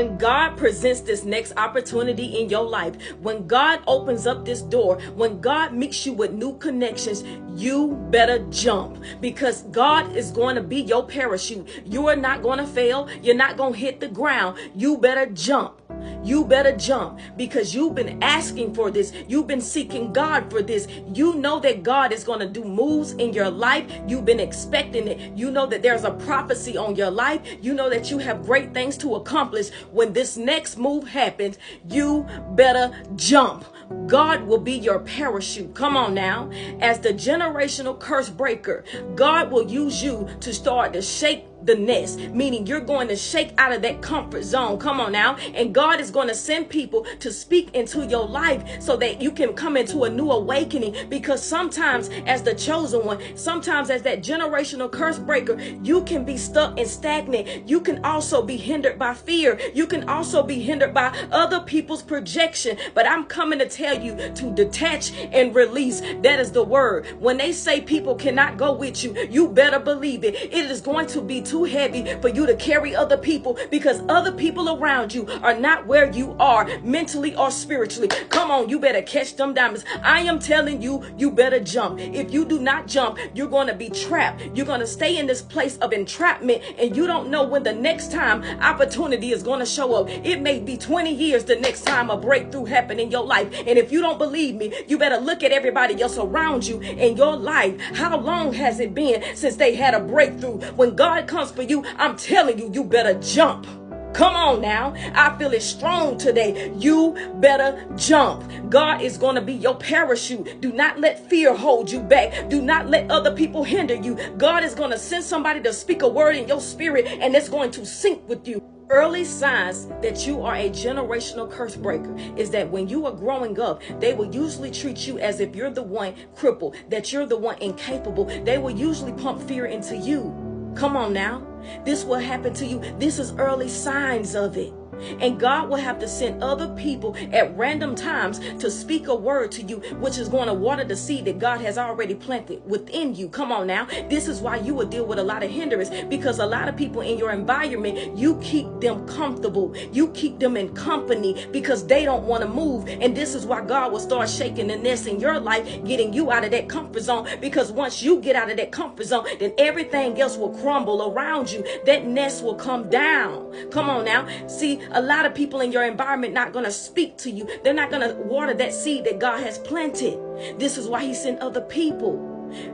When God presents this next opportunity in your life, when God opens up this door, when God meets you with new connections, you better jump, because God is going to be your parachute. You are not going to fail. You're not going to hit the ground. You better jump. You better jump, because you've been asking for this. You've been seeking God for this. You know that God is going to do moves in your life. You've been expecting it. You know that there's a prophecy on your life. You know that you have great things to accomplish. When this next move happens, you better jump. God will be your parachute. Come on now. As the generational curse breaker, God will use you to start to shake the nest, meaning you're going to shake out of that comfort zone. Come on now. And God is going to send people to speak into your life so that you can come into a new awakening, because sometimes as the chosen one, sometimes as that generational curse breaker, you can be stuck and stagnant. You can also be hindered by fear. You can also be hindered by other people's projection. But I'm coming to tell you to detach and release. That is the word. When they say people cannot go with you, you better believe it. It is going to be too heavy for you to carry other people, because other people around you are not where you are mentally or spiritually. Come on, you better catch them diamonds. I am telling you, you better jump. If you do not jump, you're going to be trapped. You're going to stay in this place of entrapment, and you don't know when the next time opportunity is going to show up. It may be 20 years the next time a breakthrough happened in your life. And if you don't believe me, you better look at everybody else around you in your life. How long has it been since they had a breakthrough? When God comes for you, I'm telling you, you better jump. Come on now. I feel it strong today. You better jump. God is going to be your parachute. Do not let fear hold you back. Do not let other people hinder you. God is going to send somebody to speak a word in your spirit, and it's going to sync with you. Early signs that you are a generational curse breaker is that when you are growing up, they will usually treat you as if you're the one crippled, that you're the one incapable. They will usually pump fear into you. Come on now. This will happen to you. This is early signs of it. And God will have to send other people at random times to speak a word to you, which is going to water the seed that God has already planted within you. Come on now. This is why you will deal with a lot of hindrance, because a lot of people in your environment, you keep them comfortable. You keep them in company because they don't want to move. And this is why God will start shaking the nest in your life, getting you out of that comfort zone. Because once you get out of that comfort zone, then everything else will crumble around you. That nest will come down. Come on now. See, a lot of people in your environment not going to speak to you. They're not going to water that seed that God has planted. This is why he sent other people.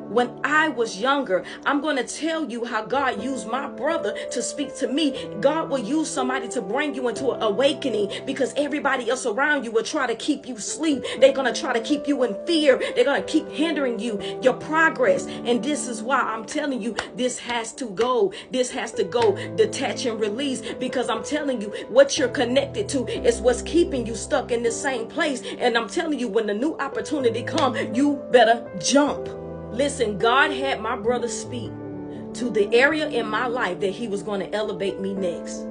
When I was younger, I'm going to tell you how God used my brother to speak to me. God will use somebody to bring you into an awakening, because everybody else around you will try to keep you asleep. They're going to try to keep you in fear. They're going to keep hindering you, your progress. And this is why I'm telling you, this has to go. This has to go. Detach and release, because I'm telling you, what you're connected to is what's keeping you stuck in the same place. And I'm telling you, when the new opportunity comes, you better jump. Listen, God had my brother speak to the area in my life that he was going to elevate me next.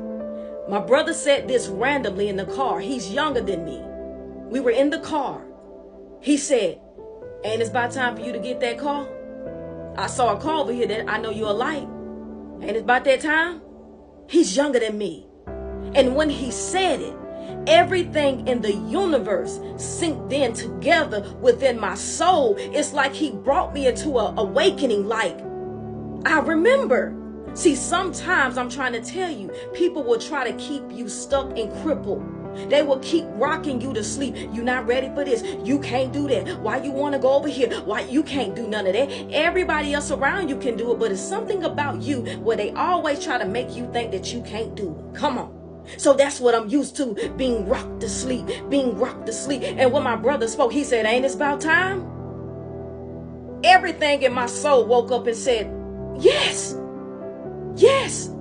My brother said this randomly in the car. He's younger than me. We were in the car. He said, "Ain't it about time for you to get that car? I saw a car over here that I know you're like. Ain't it about that time?" He's younger than me. And when he said it, everything in the universe synced in together within my soul. It's like he brought me into an awakening. Like, I remember. See, sometimes I'm trying to tell you, people will try to keep you stuck and crippled. They will keep rocking you to sleep. You're not ready for this. You can't do that. Why you want to go over here? Why you can't do none of that? Everybody else around you can do it, but it's something about you where they always try to make you think that you can't do it. Come on. So that's what I'm used to, being rocked to sleep, being rocked to sleep. And when my brother spoke, he said, "Ain't it about time?" Everything in my soul woke up and said, yes, yes.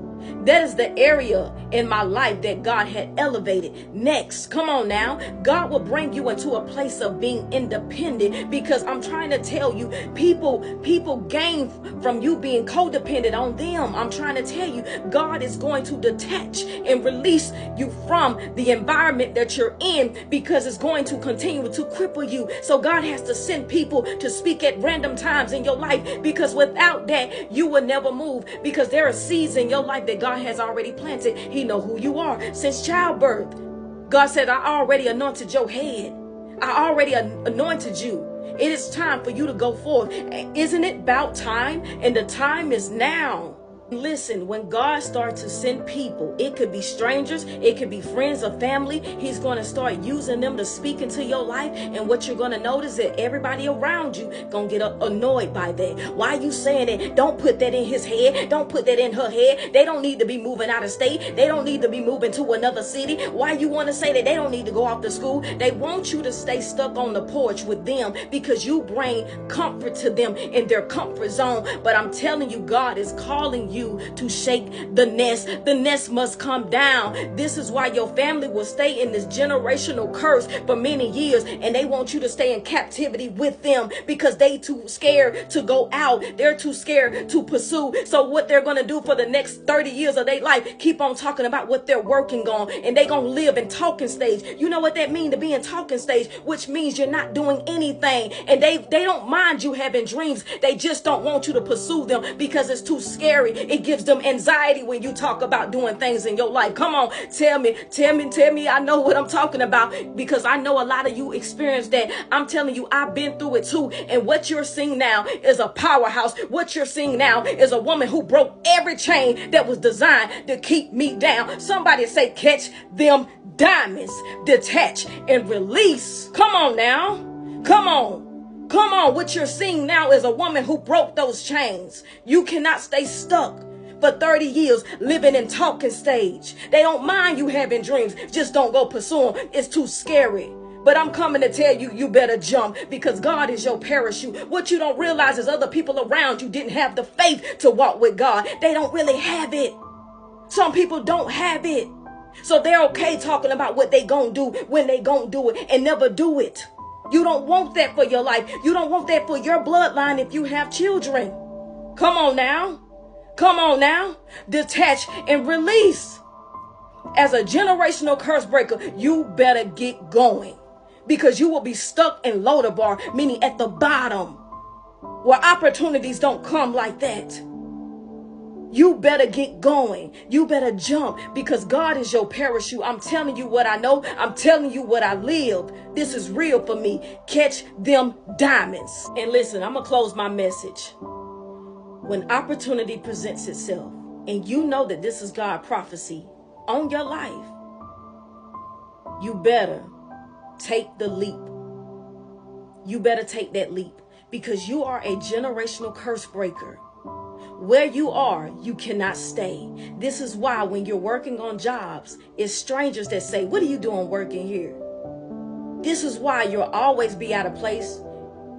That is the area in my life that God had elevated next. Come on now. God will bring you into a place of being independent, because I'm trying to tell you, people gain from you being codependent on them. I'm trying to tell you, God is going to detach and release you from the environment that you're in, because it's going to continue to cripple you. So God has to send people to speak at random times in your life, because without that, you will never move, because there are seeds in your life that that God has already planted. He know who you are since childbirth. God said, I already anointed your head. I already anointed you. It is time for you to go forth. Isn't it about time? And the time is now. Listen, when God starts to send people, it could be strangers, it could be friends or family. He's going to start using them to speak into your life. And what you're going to notice that everybody around you going to get annoyed by that. Why are you saying that? Don't put that in his head. Don't put that in her head. They don't need to be moving out of state. They don't need to be moving to another city. Why you want to say that they don't need to go off to school? They want you to stay stuck on the porch with them because you bring comfort to them in their comfort zone. But I'm telling you, God is calling you to shake the nest. The nest must come down. This is why your family will stay in this generational curse for many years, and they want you to stay in captivity with them because they too scared to go out. They're too scared to pursue. So what they're going to do for the next 30 years of their life, keep on talking about what they're working on, and they going to live in talking stage. You know what that means, to be in talking stage, which means you're not doing anything, and they don't mind you having dreams. They just don't want you to pursue them because it's too scary. It gives them anxiety when you talk about doing things in your life. Come on, tell me. I know what I'm talking about because I know a lot of you experienced that. I'm telling you, I've been through it too. And what you're seeing now is a powerhouse. What you're seeing now is a woman who broke every chain that was designed to keep me down. Somebody say, catch them diamonds, detach and release. Come on now. Come on. Come on. What you're seeing now is a woman who broke those chains. You cannot stay stuck for 30 years living in talking stage. They don't mind you having dreams. Just don't go pursue them. It's too scary. But I'm coming to tell you, you better jump because God is your parachute. What you don't realize is other people around you didn't have the faith to walk with God. They don't really have it. Some people don't have it. So they're okay talking about what they gonna do when they gonna do it and never do it. You don't want that for your life. You don't want that for your bloodline if you have children. Come on now. Come on now. Detach and release. As a generational curse breaker, you better get going because you will be stuck in Lodabar, meaning at the bottom where opportunities don't come like that. You better get going. You better jump because God is your parachute. I'm telling you what I know. I'm telling you what I lived. This is real for me. Catch them diamonds. And listen, I'm going to close my message. When opportunity presents itself and you know that this is God's prophecy on your life, you better take the leap. You better take that leap because you are a generational curse breaker. Where you are, you cannot stay. This is why when you're working on jobs, it's strangers that say, what are you doing working here? This is why you'll always be out of place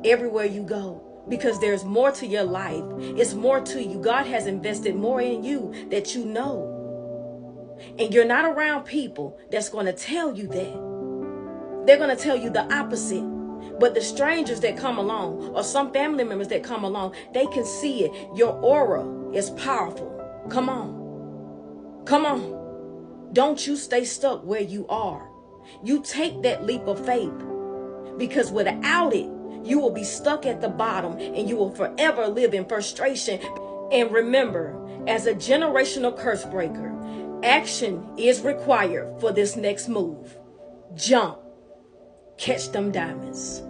everywhere you go. Because there's more to your life. It's more to you. God has invested more in you that you know. And you're not around people that's going to tell you that. They're going to tell you the opposite. But the strangers that come along or some family members that come along, they can see it. Your aura is powerful. Come on. Come on. Don't you stay stuck where you are. You take that leap of faith because without it, you will be stuck at the bottom and you will forever live in frustration. And remember, as a generational curse breaker, action is required for this next move. Jump. Catch them diamonds.